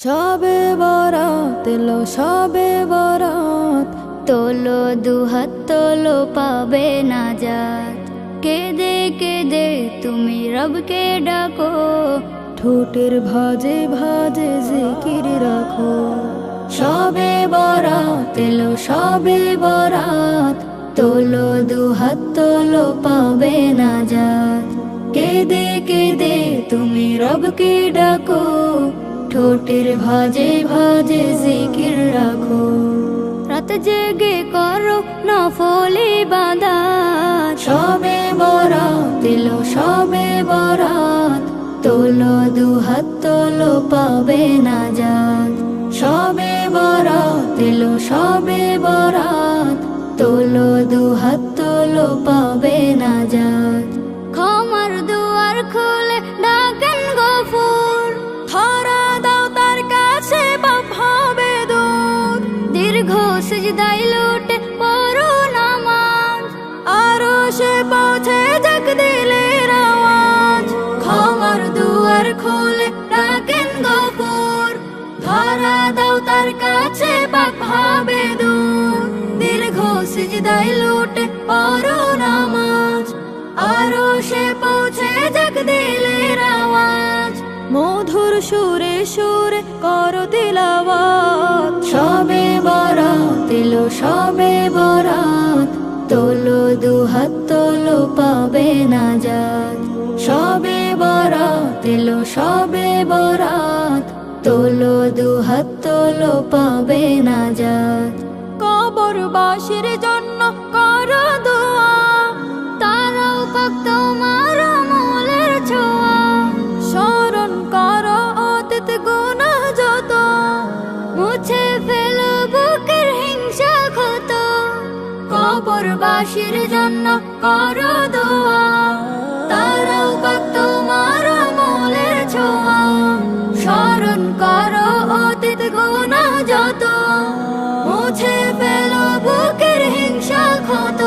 সবে বরাত এলো সবে বরাত, তোলো দুহাত তোলো পাবে নাজাত। কেঁদে কেঁদে তুমি রবকে ডাকো, ঠোঁটের ভাজে ভাজে জিকির রাখো। সবে বরাত এলো সবে বরাত, তোলো দুহাত তোলো পাবে নাজাত। কেঁদে কেঁদে তুমি রবকে ডাকো, ঠোঁটের ভাজে ভাজে জিকির রাখো। রাত জেগে করো নফল ইবাদত, সবে বরাত এলো সবে বরাত, তোলো দুহাত তোলো পাবে নাজাত। সবে বরাত এলো সবে বরাত, তোলো দুহাত তোলো পাবে নাজাত। ক্ষমার দুয়ার খুলে ডাকেন গফুর, ধরা দাও তার কাছে পাপ হবে দূর। দীর্ঘ সিজদায় লুটে পড়ো নামাজ, আরো সে পৌঁছে যাক দিলের আওয়াজ। ক্ষমার দুয়ার খুলে ডাকেন গফুর, ধরা দাও তার কাছে পাপ হবে দূর। দীর্ঘ সিজদায় লুটে পড়ো নামাজ, আরো সে পৌঁছে যাক দিলের আওয়াজ। মধুর সুরে সুরে করো তিলাওয়াত, সবে বরাত এলো সবে বরাত, তোলো দুহাত তোলো পাবে নাজাত। সবে বরাত এলো সবে বরাত, তোলো দুহাত তোলো পাবে নাজাত। কবরবাসীর জন্য করো দোয়া, তারাও পাক তোমার আমলের ছোঁয়া। স্মরণ করো অতীত গুনাহ যত, মুছে ফেলো বুকের হিংসা ক্ষত। কবরবাসীর জন্য করো দোয়া, তারাও পাক তোমার আমলের ছোঁয়া। স্মরণ করো অতীত গুনাহ যত, মুছে ফেলো বুকের হিংসা ক্ষত।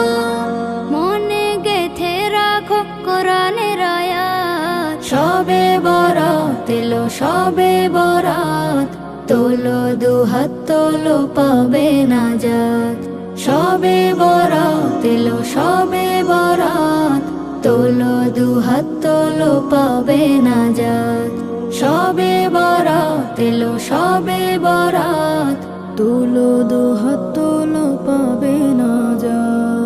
মনে গেথে রাখো কোরআনের আয়াত, সবে বরাত এলো সবে বরাত, তোলো দুহাত তোলো পাবে নাজাত। সবে বরাত এলো সবে বরাত, তোলো দুহাত তোলো পাবে নাজাত। সবে বরাত এলো সবে বরাত, তোলো দুহাত তোলো পাবে নাজাত।